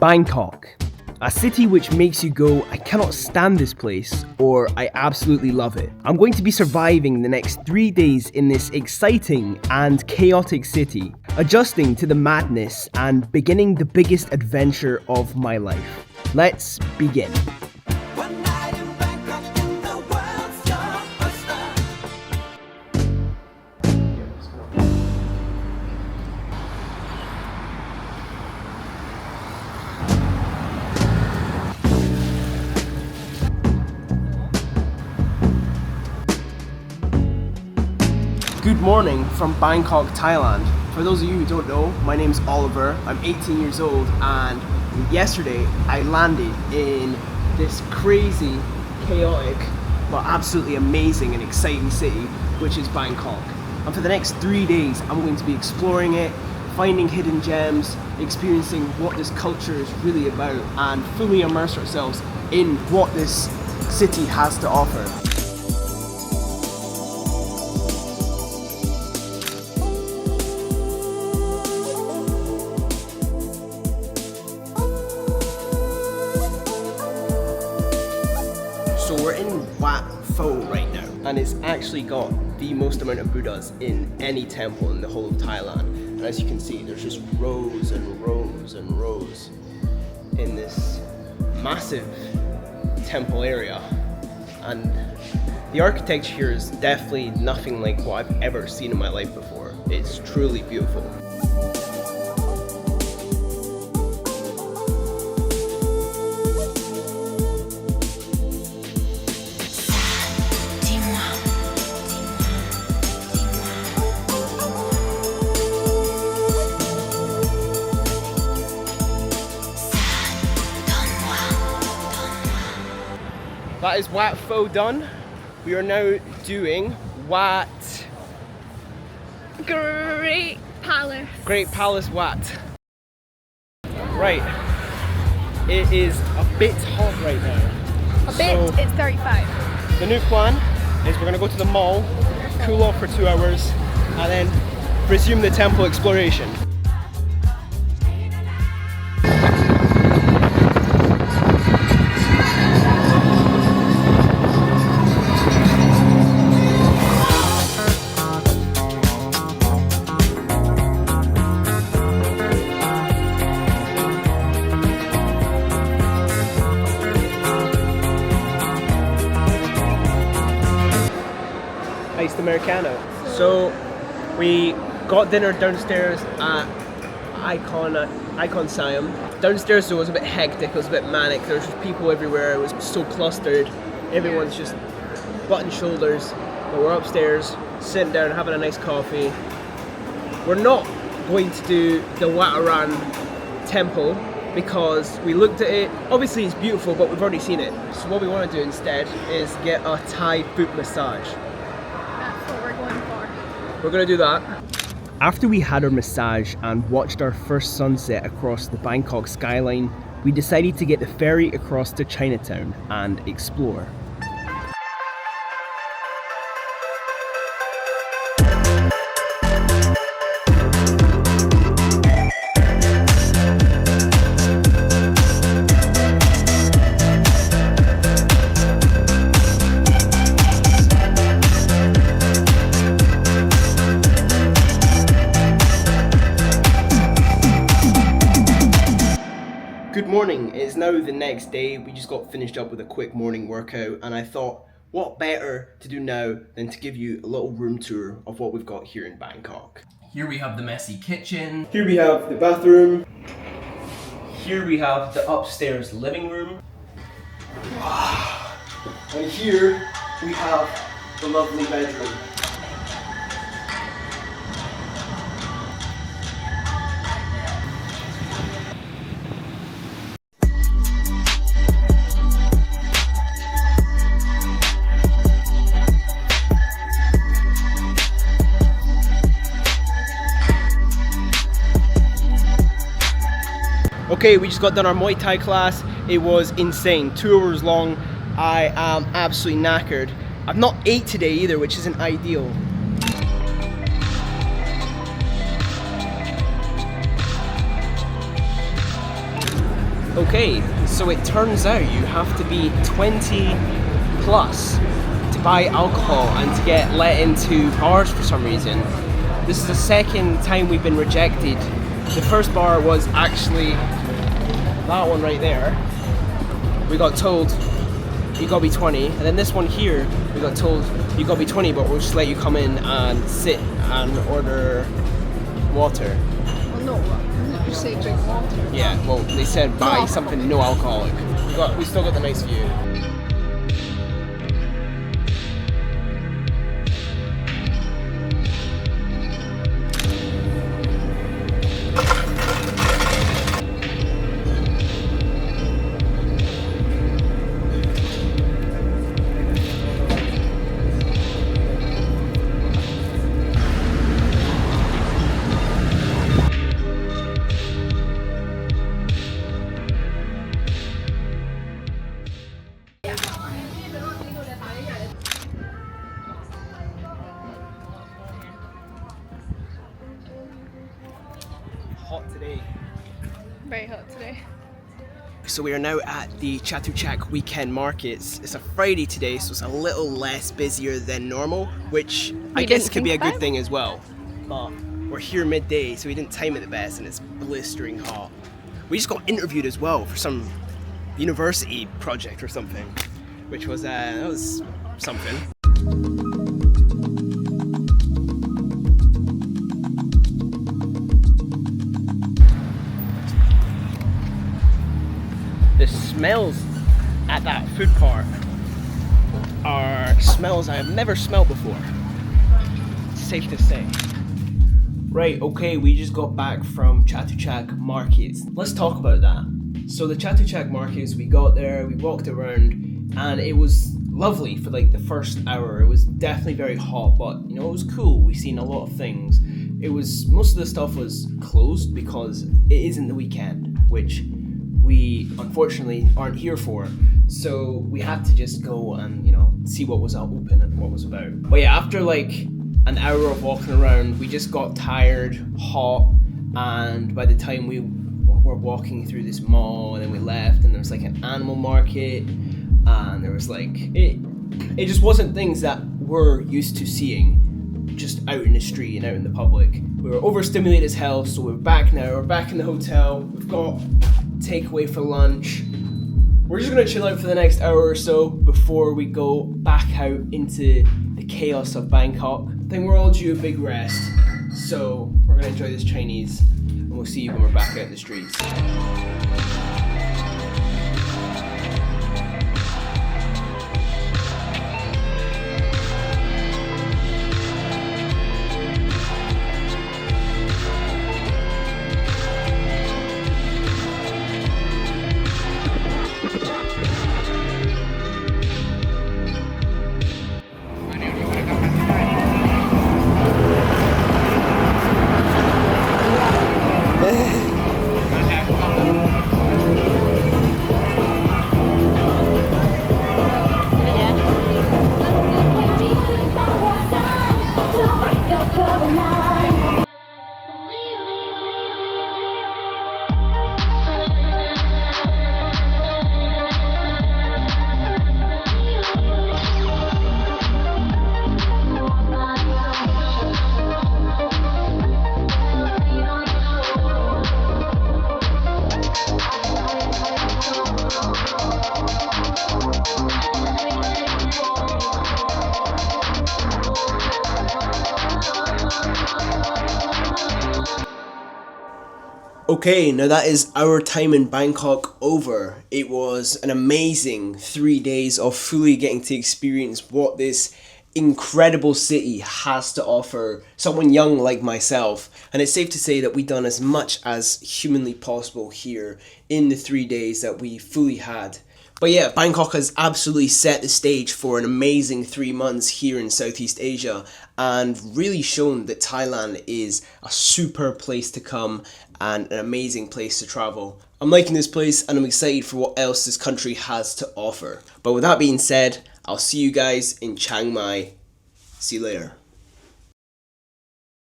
Bangkok, a city which makes you go, I cannot stand this place, or I absolutely love it. I'm going to be surviving the next 3 days in this exciting and chaotic city, adjusting to the madness and beginning the biggest adventure of my life. Let's begin. Good morning from Bangkok, Thailand. For those of you who don't know, my name's Oliver. I'm 18 years old and yesterday I landed in this crazy, chaotic, but absolutely amazing and exciting city, which is Bangkok. And for the next 3 days, I'm going to be exploring it, finding hidden gems, experiencing what this culture is really about, and fully immerse ourselves in what this city has to offer. So we're in Wat Pho right now, and it's actually got the most amount of Buddhas in any temple in the whole of Thailand. And as you can see, there's just rows and rows and rows in this massive temple area. And the architecture here is definitely nothing like what I've ever seen in my life before. It's truly beautiful. That is Wat Pho done. We are now doing Wat... Great Palace. Great Palace Wat. Right. It is a bit hot right now. It's 35. The new plan is we're going to go to the mall, cool off for 2 hours, and then resume the temple exploration. Iced Americano. So we got dinner downstairs at iconsiam. Downstairs though was a bit hectic, it was a bit manic, there was just people everywhere, it was so clustered, everyone's just button shoulders. But we're upstairs, sitting down, having a nice coffee. We're not going to do the Wataran temple because we looked at it, obviously it's beautiful but we've already seen it. So what we want to do instead is get a Thai foot massage. We're gonna do that. After we had our massage and watched our first sunset across the Bangkok skyline, we decided to get the ferry across to Chinatown and explore. Good morning, it's now the next day. We just got finished up with a quick morning workout and I thought, what better to do now than to give you a little room tour of what we've got here in Bangkok. Here we have the messy kitchen. Here we have the bathroom. Here we have the upstairs living room. And here we have the lovely bedroom. Okay, we just got done our Muay Thai class. It was insane, 2 hours long. I am absolutely knackered. I've not ate today either, which isn't ideal. Okay, so it turns out you have to be 20 plus to buy alcohol and to get let into bars for some reason. This is the second time we've been rejected. The first bar was actually that one right there. We got told you gotta be 20, and then this one here, we got told you gotta be 20, but we'll just let you come in and sit and order water. Well, no, you say drink water. Yeah, well, they said buy something no alcoholic. We still got the nice view. Hot today. Very hot today. So we are now at the Chatuchak weekend markets. It's a Friday today, so it's a little less busier than normal, which I guess could be a good thing as well. But we're here midday, so we didn't time it the best, and it's blistering hot. We just got interviewed as well for some university project or something, which was that was something. The smells at that food park are smells I have never smelled before. Safe to say. Right, okay, we just got back from Chatuchak markets. Let's talk about that. So the Chatuchak markets, we got there, we walked around, and it was lovely for like the first hour. It was definitely very hot, but you know, it was cool. We seen a lot of things. Most of the stuff was closed because it isn't the weekend, which we unfortunately aren't here for, so we had to just go and, you know, see what was open and what was about. But yeah, after like an hour of walking around, we just got tired, hot, and by the time we were walking through this mall, and then we left, and there was like an animal market, and there was like it just wasn't things that we're used to seeing just out in the street and out in the public. We were overstimulated as hell, so we're back now. We're back in the hotel. We've got takeaway for lunch. We're just gonna chill out for the next hour or so before we go back out into the chaos of Bangkok. I think we're all due a big rest, so we're gonna enjoy this Chinese, and we'll see you when we're back out in the streets. Okay, now that is our time in Bangkok over. It was an amazing 3 days of fully getting to experience what this incredible city has to offer someone young like myself. And it's safe to say that we've done as much as humanly possible here in the 3 days that we fully had. But yeah, Bangkok has absolutely set the stage for an amazing 3 months here in Southeast Asia and really shown that Thailand is a super place to come and an amazing place to travel. I'm liking this place and I'm excited for what else this country has to offer. But with that being said, I'll see you guys in Chiang Mai. See you later.